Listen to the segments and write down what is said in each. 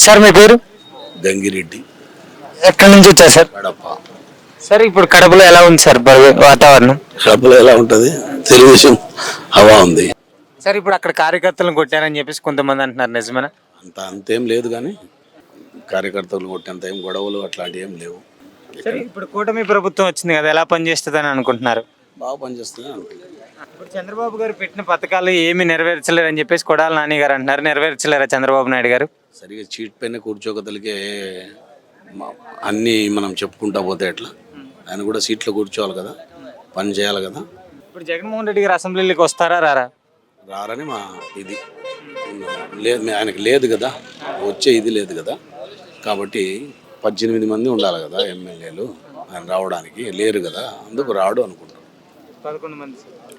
Sir మీ పేరు? గంగిరెడ్డి. ఎక్కడి నుంచి వచ్చారు సార్? కడప. సార్ ఇప్పుడు కడపలో ఎలా ఉంది సార్ వాతావరణం? కడపలో ఎలా ఉంటుంది? తెలుగుదేశం హవా ఉంది. సార్ ఇప్పుడు అక్కడ కార్యకర్తలను కొట్టారని చెప్పేసి కొంతమంది అంటున్నారు, నిజమేనా? అంతేం లేదు కానీ కార్యకర్తలు కొట్టేంత ఏం గొడవలు అట్లాంటివి ఏం లేవు. సరే ఇప్పుడు కూటమి ప్రభుత్వం వచ్చింది కదా, ఎలా పనిచేస్తుంది అని అనుకుంటున్నారు? బాగా పనిచేస్తుంది అనుకుంటున్నాను. ఇప్పుడు చంద్రబాబు గారు పెట్టిన పథకాలు ఏమీ నెరవేర్చలేరు అని చెప్పేసి కొడాలి నాని గారు అంటున్నారు. నెరవేర్చలేరా చంద్రబాబు నాయుడు గారు? సరిగా చీట్ పైన కూర్చోగలిగే అన్నీ మనం చెప్పుకుంటా పోతే ఎట్లా? ఆయన కూడా సీట్లో కూర్చోవాలి కదా, పని చేయాలి కదా. ఇప్పుడు జగన్మోహన్ రెడ్డి గారు అసెంబ్లీలోకి వస్తారా రారా? రారని మా ఇది లేదు, ఆయనకి లేదు కదా, వచ్చే ఇది లేదు కదా. కాబట్టి 18 మంది ఉండాలి కదా ఎమ్మెల్యేలు, ఆయన రావడానికి లేరు కదా, అందుకు రాడు అనుకుంటాం.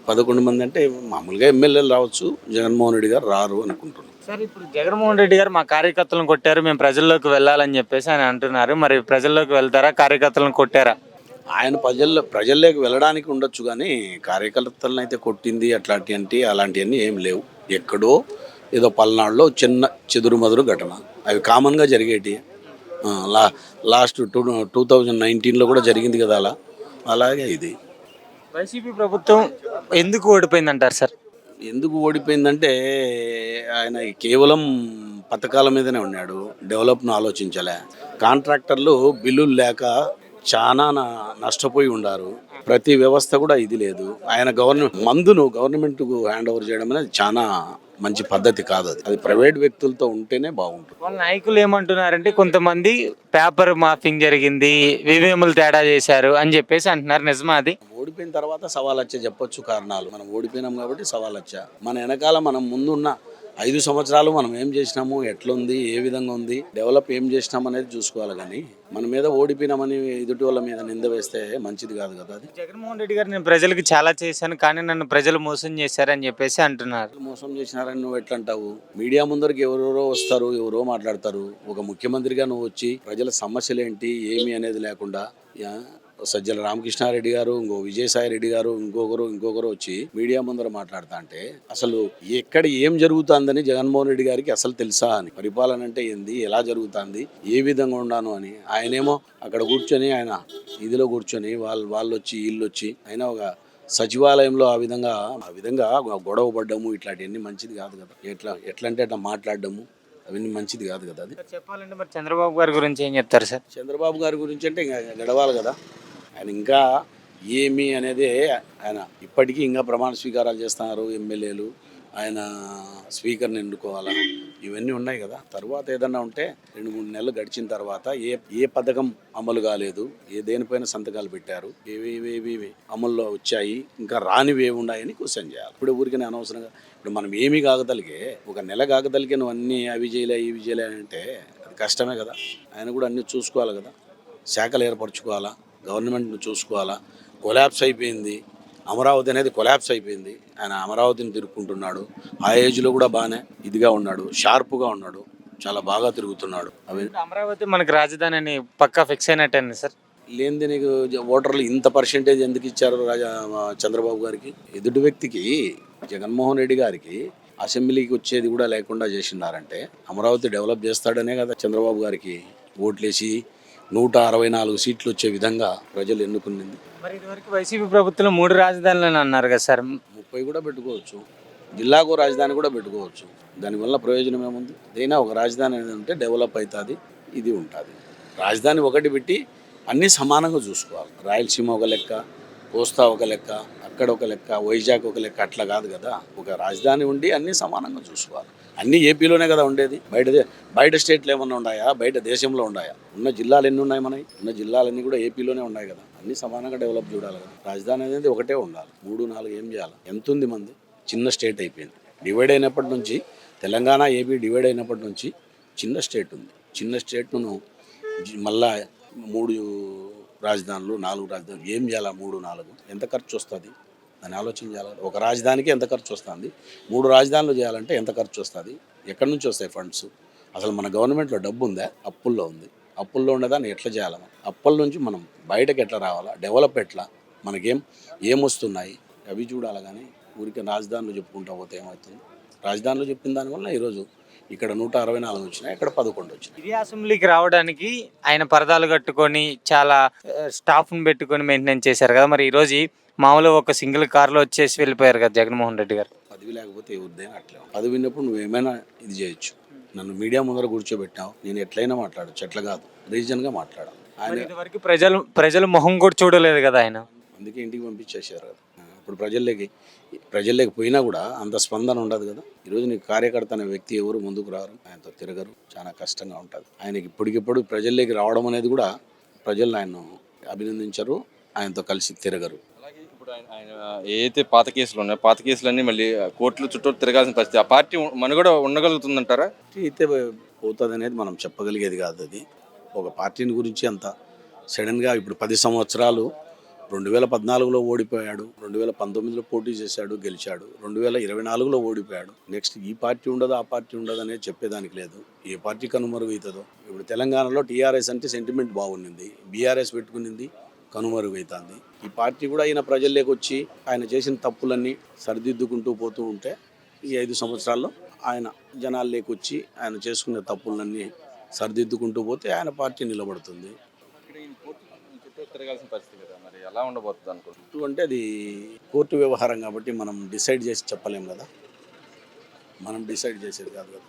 11 మంది అంటే మామూలుగా ఎమ్మెల్యేలు రావచ్చు, జగన్మోహన్ రెడ్డి గారు రారు అనుకుంటున్నాం. సార్ ఇప్పుడు జగన్మోహన్ రెడ్డి గారు మా కార్యకర్తలను కొట్టారు, మేము ప్రజల్లోకి వెళ్ళాలని చెప్పేసి ఆయన అంటున్నారు. మరి ప్రజల్లోకి వెళ్తారా, కార్యకర్తలను కొట్టారా? ఆయన ప్రజల్లోకి వెళ్ళడానికి ఉండొచ్చు కానీ కార్యకర్తలను అయితే కొట్టింది అలాంటివన్నీ ఏం లేవు. ఎక్కడో ఏదో పల్నాడులో చిన్న చెదురుమదురు ఘటన, అవి కామన్గా జరిగేటి. లాస్ట్ 2019లో కూడా జరిగింది కదా అలా, అలాగే ఇది. వైసీపీ ప్రభుత్వం ఎందుకు ఓడిపోయింది అంటారు సార్? ఎందుకు ఓడిపోయిందంటే ఆయన కేవలం పథకాల మీదనే ఉన్నాడు, డెవలప్ను ఆలోచించలే. కాంట్రాక్టర్లు బిల్లులు లేక చాలా నష్టపోయి ఉన్నారు. ప్రతి వ్యవస్థ కూడా ఇది లేదు. ఆయన మందును గవర్నమెంట్కు హ్యాండ్ ఓవర్ చేయడం అనేది చాలా మంచి పద్ధతి కాదు. అది ప్రైవేట్ వ్యక్తులతో ఉంటేనే బాగుంటుంది. వాళ్ళ నాయకులు ఏమంటున్నారంటే కొంతమంది పేపర్ మాఫింగ్ జరిగింది, వివేములు తేడా చేశారు అని చెప్పేసి అంటున్నారు, నిజమా అది? ఓడిపోయిన తర్వాత సవాలచ్చా చెప్పొచ్చు కారణాలు. మనం ఓడిపోయినాం కాబట్టి సవాలచ్చా. మన వెనకాల మనం ముందున్న 5 సంవత్సరాలు మనం ఏం చేసినాము, ఎట్లుంది, ఏ విధంగా ఉంది, డెవలప్ ఏం చేసినాం అనేది చూసుకోవాలి. కానీ మన మీద ఓడిపోయినామని ఎదుటి వాళ్ళ మీద నింద వేస్తే మంచిది కాదు కదా. అది జగన్మోహన్ రెడ్డి గారు నేను ప్రజలకు చాలా చేశాను కానీ నన్ను ప్రజలు మోసం చేశారని చెప్పేసి అంటున్నారు. మోసం చేసినారని నువ్వు ఎట్లా అంటావు? మీడియా ముందరికి ఎవరెవరో వస్తారు, ఎవరో మాట్లాడతారు. ఒక ముఖ్యమంత్రిగా నువ్వు వచ్చి ప్రజల సమస్యలు ఏంటి ఏమి అనేది లేకుండా సజ్జల రామకృష్ణారెడ్డి గారు, ఇంకో విజయసాయి రెడ్డి గారు, ఇంకొకరు వచ్చి మీడియా ముందర మాట్లాడతా అంటే అసలు ఎక్కడ ఏం జరుగుతుందని జగన్మోహన్ రెడ్డి గారికి అసలు తెలుసా అని, పరిపాలన అంటే ఏంది, ఎలా జరుగుతుంది, ఏ విధంగా ఉన్నాను అని. ఆయనేమో అక్కడ కూర్చొని ఆయన ఇదిలో కూర్చొని వాళ్ళు వచ్చి వీళ్ళు వచ్చి ఆయన ఒక సచివాలయంలో ఆ విధంగా గొడవ పడ్డము ఇట్లాంటివన్నీ మంచిది కాదు కదా. ఎట్లా అంటే అట్లా మాట్లాడడము అవన్నీ మంచిది కాదు కదా. అది చెప్పాలంటే మరి చంద్రబాబు గారి గురించి ఏం చెప్తారు సార్? చంద్రబాబు గారి గురించి అంటే ఇంకా గడవాలి కదా. ఆయన ఇంకా ఏమి అనేది ఆయన ఇప్పటికీ ఇంకా ప్రమాణ స్వీకారాలు చేస్తున్నారు ఎమ్మెల్యేలు. ఆయన స్పీకర్ని ఎన్నుకోవాలా, ఇవన్నీ ఉన్నాయి కదా. తర్వాత ఏదన్నా ఉంటే 2-3 నెలలు గడిచిన తర్వాత ఏ పథకం అమలు కాలేదు, దేనిపైన సంతకాలు పెట్టారు, ఏవి అమల్లో వచ్చాయి, ఇంకా రానివి ఏమి ఉన్నాయని క్వశ్చన్ చేయాలి. ఇప్పుడు ఊరికనే అనవసరంగా ఇప్పుడు మనం ఏమీ కాగదలిగే, ఒక నెల కాగదలిగే నువ్వు అన్నీ అవి చేయలే ఇవి చేయలే అంటే అది కష్టమే కదా. ఆయన కూడా అన్నీ చూసుకోవాలి కదా, శాఖలు ఏర్పరచుకోవాలా, గవర్నమెంట్ను చూసుకోవాలా. కొలాప్స్ అయిపోయింది అమరావతి అనేది, కొలాప్స్ అయిపోయింది. ఆయన అమరావతిని తిరుగుకుంటున్నాడు. ఆ ఏజ్లో కూడా బాగానే ఇదిగా ఉన్నాడు, షార్ప్గా ఉన్నాడు, చాలా బాగా తిరుగుతున్నాడు. అమరావతి మనకి రాజధాని అని పక్కా ఫిక్స్ అయినట్టే సార్. లేనిది నీకు ఓటర్లు ఇంత పర్సెంటేజ్ ఎందుకు ఇచ్చారు చంద్రబాబు గారికి? ఎదుటి వ్యక్తికి జగన్మోహన్ రెడ్డి గారికి అసెంబ్లీకి వచ్చేది కూడా లేకుండా చేసినారంటే అమరావతి డెవలప్ చేస్తాడనే కదా చంద్రబాబు గారికి ఓట్లేసి 164 సీట్లు వచ్చే విధంగా ప్రజలు ఎన్నుకున్నది. మరి ఇదివరకు వైసీపీ ప్రభుత్వంలో 3 రాజధానులు అన్నారు కదా సార్. 30 కూడా పెట్టుకోవచ్చు, జిల్లాకు రాజధాని కూడా పెట్టుకోవచ్చు. దానివల్ల ప్రయోజనం ఏముంది? ఏదైనా ఒక రాజధాని అనేది ఉంటే డెవలప్ అవుతుంది, ఇది ఉంటుంది. రాజధాని ఒకటి పెట్టి అన్నీ సమానంగా చూసుకోవాలి. రాయలసీమ ఒక లెక్క, కోస్తా ఒక లెక్క, అక్కడ ఒక లెక్క, వైజాగ్ ఒక లెక్క, అట్లా కాదు కదా. ఒక రాజధాని ఉండి అన్నీ సమానంగా చూసుకోవాలి. అన్నీ ఏపీలోనే కదా ఉండేది. బయట స్టేట్లు ఏమన్నా ఉన్నాయా? బయట దేశంలో ఉన్నాయా? ఉన్న జిల్లాలు ఎన్ని ఉన్నాయి మనకి? ఉన్న జిల్లాలన్నీ కూడా ఏపీలోనే ఉన్నాయి కదా. అన్నీ సమానంగా డెవలప్ చూడాలి కదా. రాజధాని అనేది ఒకటే ఉండాలి. 3-4 ఏం చేయాలి? ఎంత ఉంది మంది? చిన్న స్టేట్ అయిపోయింది. డివైడ్ అయినప్పటి నుంచి తెలంగాణ ఏపీ డివైడ్ అయినప్పటి నుంచి చిన్న స్టేట్ ఉంది. చిన్న స్టేట్ను మళ్ళా 3 రాజధానులు 4 రాజధానులు ఏం చేయాలా? 3-4 ఎంత ఖర్చు వస్తుంది అని ఆలోచన చేయాలి. ఒక రాజధానికి ఎంత ఖర్చు వస్తుంది? 3 రాజధానులు చేయాలంటే ఎంత ఖర్చు వస్తుంది? ఎక్కడి నుంచి వస్తాయి ఫండ్స్? అసలు మన గవర్నమెంట్లో డబ్బు ఉందా? అప్పుల్లో ఉంది. అప్పుల్లో ఉండేదాన్ని ఎట్లా చేయాలి? అప్పుల నుంచి మనం బయటకు ఎట్లా రావాలా? డెవలప్ ఎట్లా? ఏమొస్తున్నాయి అవి చూడాలి. కానీ ఊరికే రాజధానులు చెప్పుకుంటా పోతే ఏమవుతుంది? రాజధానులు చెప్పిన దానివల్ల ఈరోజు ఇక్కడ 164 వచ్చినాయి, ఇక్కడ 11 వచ్చినాయి. ఇది అసెంబ్లీకి రావడానికి ఆయన పరదాలు కట్టుకొని చాలా స్టాఫ్ని పెట్టుకొని మెయింటైన్ చేశారు కదా, మరి ఈరోజు మామూలుగా ఒక సింగిల్ కార్లో వచ్చేసి వెళ్ళిపోయారు కదా జగన్మోహన్ రెడ్డి గారు. పదవి లేకపోతే ఎవరిదైనా అట్లే పదవి ఉన్నప్పుడు నువ్వేమైనా ఇది చేయొచ్చు. నన్ను మీడియా ముందర కూర్చోబెట్టావు, నేను ఎట్లయినా మాట్లాడచ్చు, ఎట్లా కాదు, రీజన్గా మాట్లాడాలి. ఆయన మరి ఇదివరకు ప్రజలు మొహం కూడా చూడలేదు కదా ఆయన. అందుకే ఇంటికి పంపించేసారు కదా. ఇప్పుడు ప్రజల్లోకి పోయినా కూడా అంత స్పందన ఉండదు కదా. ఈరోజు నీకు కార్యకర్త అనే వ్యక్తి ఎవరు ముందుకు రారు, ఆయనతో తిరగరు, చాలా కష్టంగా ఉంటుంది. ఆయనకి ఇప్పటికిప్పుడు ప్రజల్లోకి రావడం అనేది కూడా ప్రజలు ఆయన్ను అభినందించరు, ఆయనతో కలిసి తిరగరు. అలాగే ఇప్పుడు ఆయన ఏదైతే పాత కేసులు ఉన్నాయో పాత కేసులన్నీ మళ్ళీ కోర్టుల చుట్టూ తిరగాల్సిన పరిస్థితి. ఆ పార్టీ మనుగడ ఉండగలుగుతుందంటారా? అయితే పోతుంది అనేది మనం చెప్పగలిగేది కాదు. అది ఒక పార్టీని గురించి అంత సడన్గా ఇప్పుడు 10 సంవత్సరాలు 2014లో ఓడిపోయాడు, 2019లో పోటీ చేశాడు, గెలిచాడు, 2024లో ఓడిపోయాడు. నెక్స్ట్ ఈ పార్టీ ఉండదు ఆ పార్టీ ఉండదు అనేది చెప్పేదానికి లేదు. ఏ పార్టీ కనుమరుగవుతుందో. ఇప్పుడు తెలంగాణలో టీఆర్ఎస్ అంటే సెంటిమెంట్ బాగుంది, బీఆర్ఎస్ పెట్టుకునింది, కనుమరుగవుతుంది. ఈ పార్టీ కూడా ఆయన ప్రజల్లోకి వచ్చి ఆయన చేసిన తప్పులన్నీ సరిదిద్దుకుంటూ పోతూ ఉంటే ఈ 5 సంవత్సరాల్లో ఆయన జనాల్లోకి వచ్చి ఆయన చేసుకునే తప్పులన్నీ సరిదిద్దుకుంటూ పోతే ఆయన పార్టీ నిలబడుతుంది. ఇక్కడ ఈ కోర్టు చుట్టూ తిరగాల్సిన పరిస్థితి కదా, మరి ఎలా ఉండబోతుంది అనుకుంటున్నారు? అంటే అది కోర్టు వ్యవహారం కాబట్టి మనం డిసైడ్ చేసి చెప్పలేం కదా, మనం డిసైడ్ చేసేది కాదు కదా.